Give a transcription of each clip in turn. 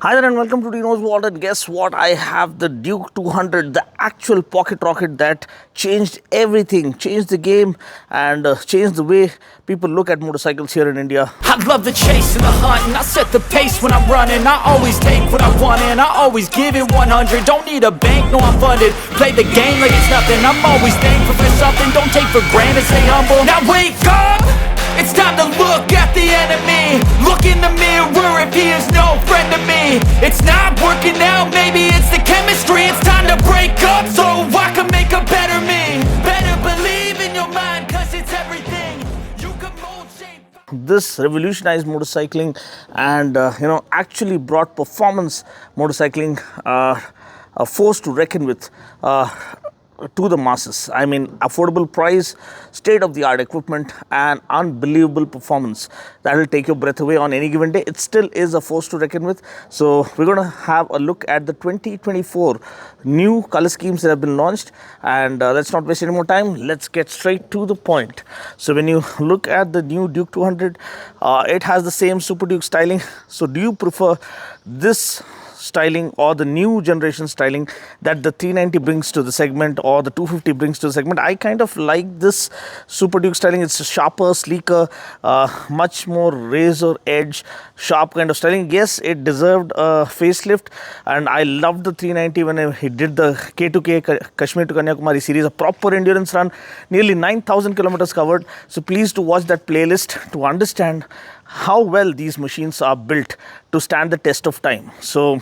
Hi there and welcome to Dino's World, and guess what? I have the Duke 200, the actual pocket rocket that changed everything, changed the game and changed the way people look at motorcycles here in India. I love the chase and the hunt, and I set the pace when I'm running. I always take what I want and I always give it 100. Don't need a bank, no I'm funded. Play the game like it's nothing. I'm always thankful for something. Don't take for granted, stay humble. Now wake up! It's time to look at the enemy. Look in the mirror if he is no friend to me. It's not working out, maybe it's the chemistry. It's time to break up so I can make a better me. Better believe in your mind, cause it's everything. You can mold, shape. This revolutionized motorcycling and actually brought performance motorcycling a force to reckon with to the masses. I mean, affordable price, state-of-the-art equipment and unbelievable performance that will take your breath away on any given day. It still is a force to reckon with. So we're going to have a look at the 2024 new color schemes that have been launched, and let's not waste any more time. Let's get straight to the point. So when you look at the new Duke 200, it has the same Super Duke styling. So do you prefer this styling or the new generation styling that the 390 brings to the segment or the 250 brings to the segment? I kind of like this Super Duke styling. It's sharper, sleeker, much more razor edge, sharp kind of styling. Yes, it deserved a facelift, and I loved the 390 when he did the K2K Kashmir to Kanyakumari series, a proper endurance run, nearly 9,000 kilometers covered. So please to watch that playlist to understand how well these machines are built to stand the test of time. So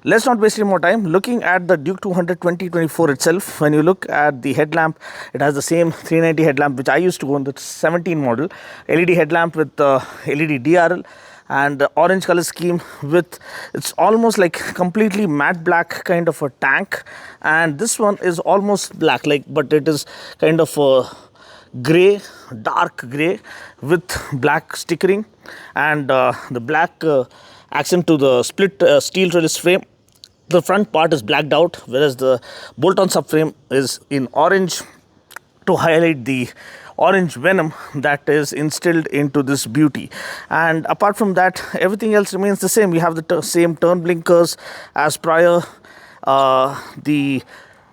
let's not waste any more time. Looking at the Duke 200 2024 itself, when you look at the headlamp, it has the same 390 headlamp which I used to own, the 17 model, LED headlamp with LED DRL and the orange color scheme with, it's almost like completely matte black kind of a tank, and this one is almost black, like, but it is kind of a grey, dark grey with black stickering and the black accent to the split steel trellis frame. The front part is blacked out, whereas the bolt-on subframe is in orange to highlight the orange venom that is instilled into this beauty. And apart from that, everything else remains the same. We have the same turn blinkers as prior. The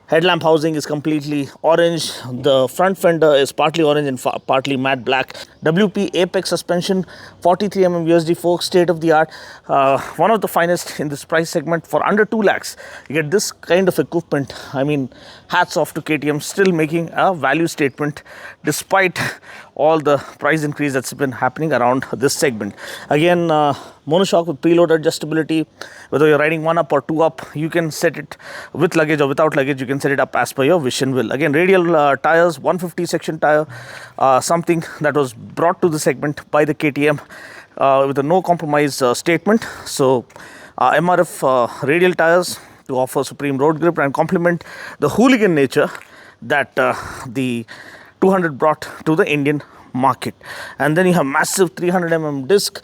headlamp housing is completely orange. The front fender is partly orange and partly matte black. WP Apex suspension, 43mm USD fork, state of the art. One of the finest in this price segment. For under 2 lakhs, you get this kind of equipment. I mean, hats off to KTM, still making a value statement despite all the price increase that's been happening around this segment. Again, monoshock with preload adjustability. Whether you're riding 1 up or 2 up, you can set it with luggage or without luggage. You can set it up as per your wish and will. Again, radial tires, 150 section tire, something that was brought to the segment by the KTM with a no compromise statement. So MRF radial tires to offer supreme road grip and complement the hooligan nature that the 200 brought to the Indian market. And then you have massive 300mm disc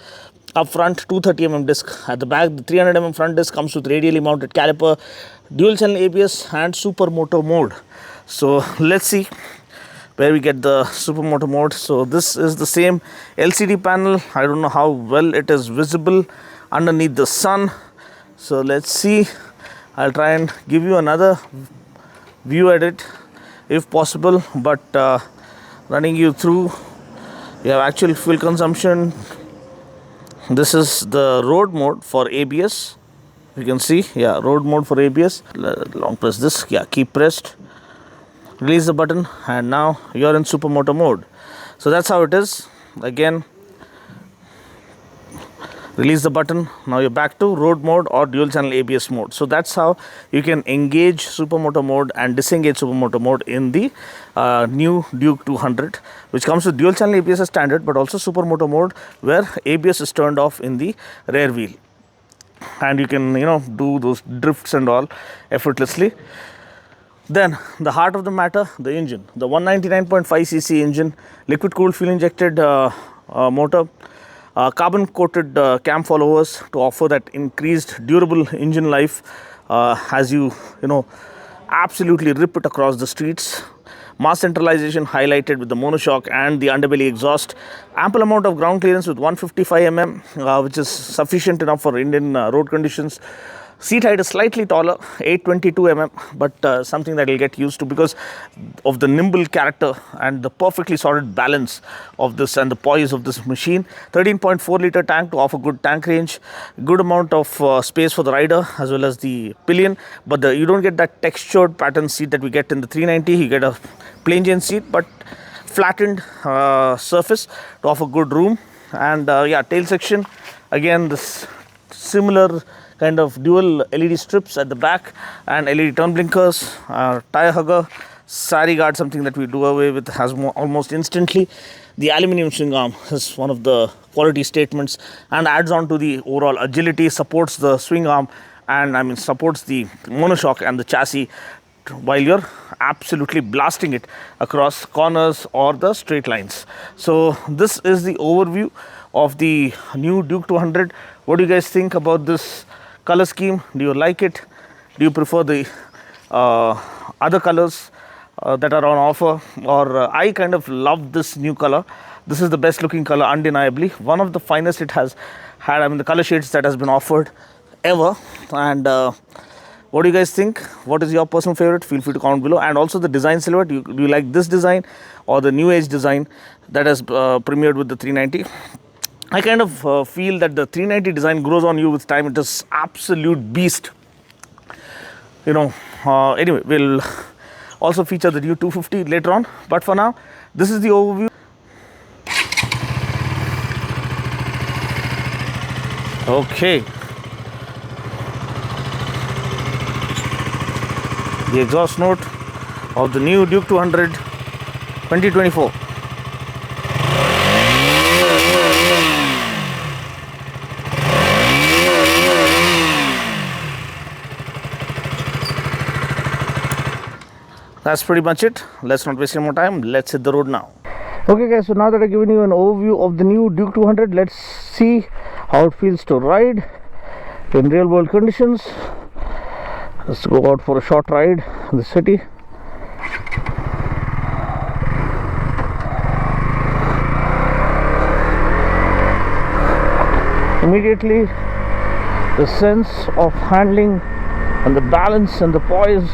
up front, 230mm disc at the back. The 300mm front disc comes with radially mounted caliper, dual channel ABS and supermoto mode. So let's see where we get the supermoto mode. So this is the same LCD panel. I don't know how well it is visible underneath the sun. So let's see. I'll try and give you another view at it if possible, but running you through, you have actual fuel consumption. This is the road mode for ABS. You can see, yeah, road mode for ABS. Long press this, yeah, keep pressed. Release the button, and now you're in supermoto mode. So that's how it is. Again, release the button, now you're back to road mode or dual channel ABS mode. So that's how you can engage supermoto mode and disengage supermoto mode in the new Duke 200, which comes with dual channel ABS as standard, but also supermoto mode where ABS is turned off in the rear wheel, and you can do those drifts and all effortlessly. Then the heart of the matter, the engine, the 199.5cc engine, liquid cooled fuel injected motor, carbon coated cam followers to offer that increased durable engine life as you absolutely rip it across the streets. Mass centralization highlighted with the monoshock and the underbelly exhaust. Ample amount of ground clearance with 155 mm, which is sufficient enough for Indian road conditions. Seat height is slightly taller, 822 mm, but something that you'll get used to because of the nimble character and the perfectly sorted balance of this and the poise of this machine. 13.4 litre tank to offer good tank range, good amount of space for the rider as well as the pillion, but you don't get that textured pattern seat that we get in the 390. You get a plain Jane seat but flattened surface to offer good room. And yeah, tail section, again this similar kind of dual LED strips at the back and LED turn blinkers, tire hugger, sari guard, something that we do away with almost instantly. The aluminium swing arm is one of the quality statements and adds on to the overall agility, supports the swing arm and supports the monoshock and the chassis while you're absolutely blasting it across corners or the straight lines. So this is the overview of the new Duke 200. What do you guys think about this color scheme? Do you like it? Do you prefer the other colors that are on offer? Or I kind of love this new color. This is the best looking color, undeniably. One of the finest it has had, the color shades that has been offered ever. And what do you guys think? What is your personal favorite? Feel free to comment below. And also the design silhouette. Do you like this design or the new age design that has premiered with the 390? I kind of feel that the 390 design grows on you with time. It is absolute beast. Anyway, we'll also feature the new 250 later on. But for now, this is the overview. Okay. The exhaust note of the new Duke 200 2024. That's pretty much it. Let's not waste any more time. Let's hit the road now. Okay guys, so now that I've given you an overview of the new Duke 200, let's see how it feels to ride in real world conditions. Let's go out for a short ride in the city. Immediately the sense of handling and the balance and the poise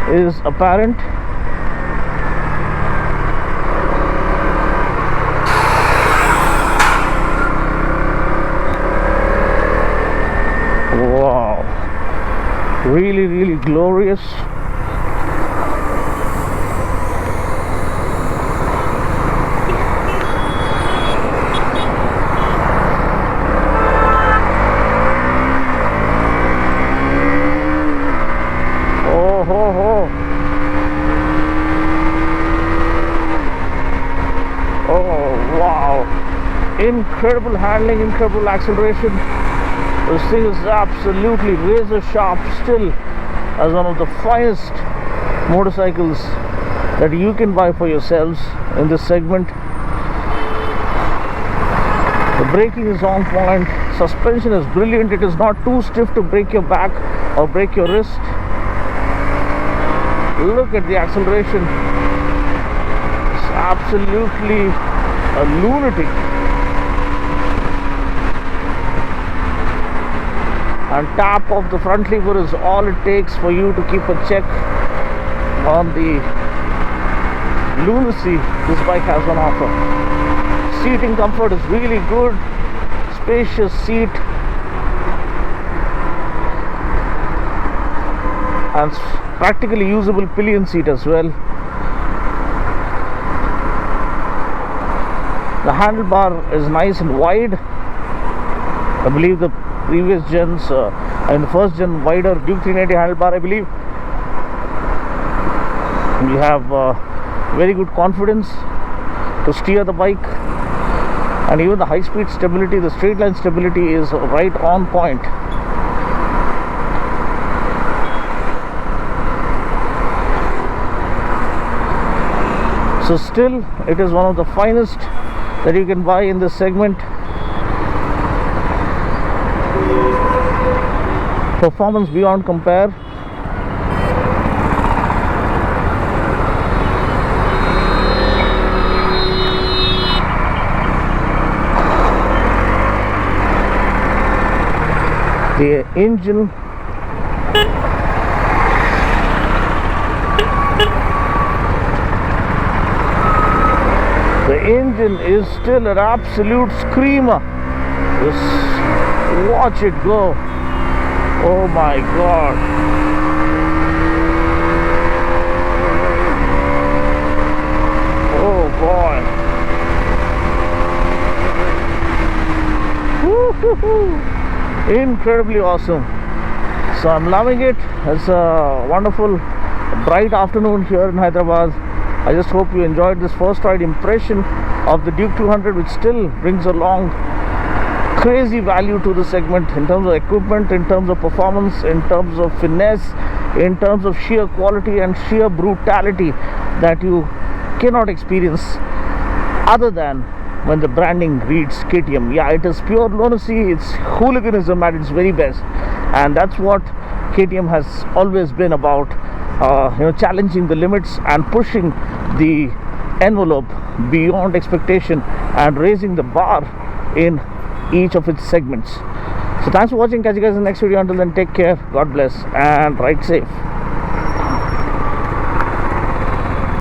is apparent. Wow, really glorious. Incredible handling, incredible acceleration. This thing is absolutely razor sharp still, as one of the finest motorcycles that you can buy for yourselves in this segment. The braking is on point, suspension is brilliant. It is not too stiff to break your back or break your wrist. Look at the acceleration. It's absolutely a lunatic. And tap of the front lever is all it takes for you to keep a check on the lunacy this bike has on offer. Seating comfort is really good, spacious seat, and practically usable pillion seat as well. The handlebar is nice and wide. I believe the previous gens and the first gen wider Duke 390 handlebar, I believe. You have very good confidence to steer the bike, and even the high speed stability, the straight line stability is right on point. So still it is one of the finest that you can buy in this segment. Performance beyond compare. The engine is still an absolute screamer. Just watch it go. Oh my god. Oh boy. Woo-hoo-hoo. Incredibly awesome. So I'm loving it. It's a wonderful bright afternoon here in Hyderabad. I just hope you enjoyed this first ride impression of the Duke 200, which still brings along crazy value to the segment in terms of equipment, in terms of performance, in terms of finesse, in terms of sheer quality and sheer brutality that you cannot experience other than when the branding reads KTM. Yeah, it is pure lunacy, it's hooliganism at its very best, and that's what KTM has always been about. Challenging the limits and pushing the envelope beyond expectation and raising the bar in each of its segments. So thanks for watching. Catch you guys in the next video. Until then, take care, God bless, and ride safe.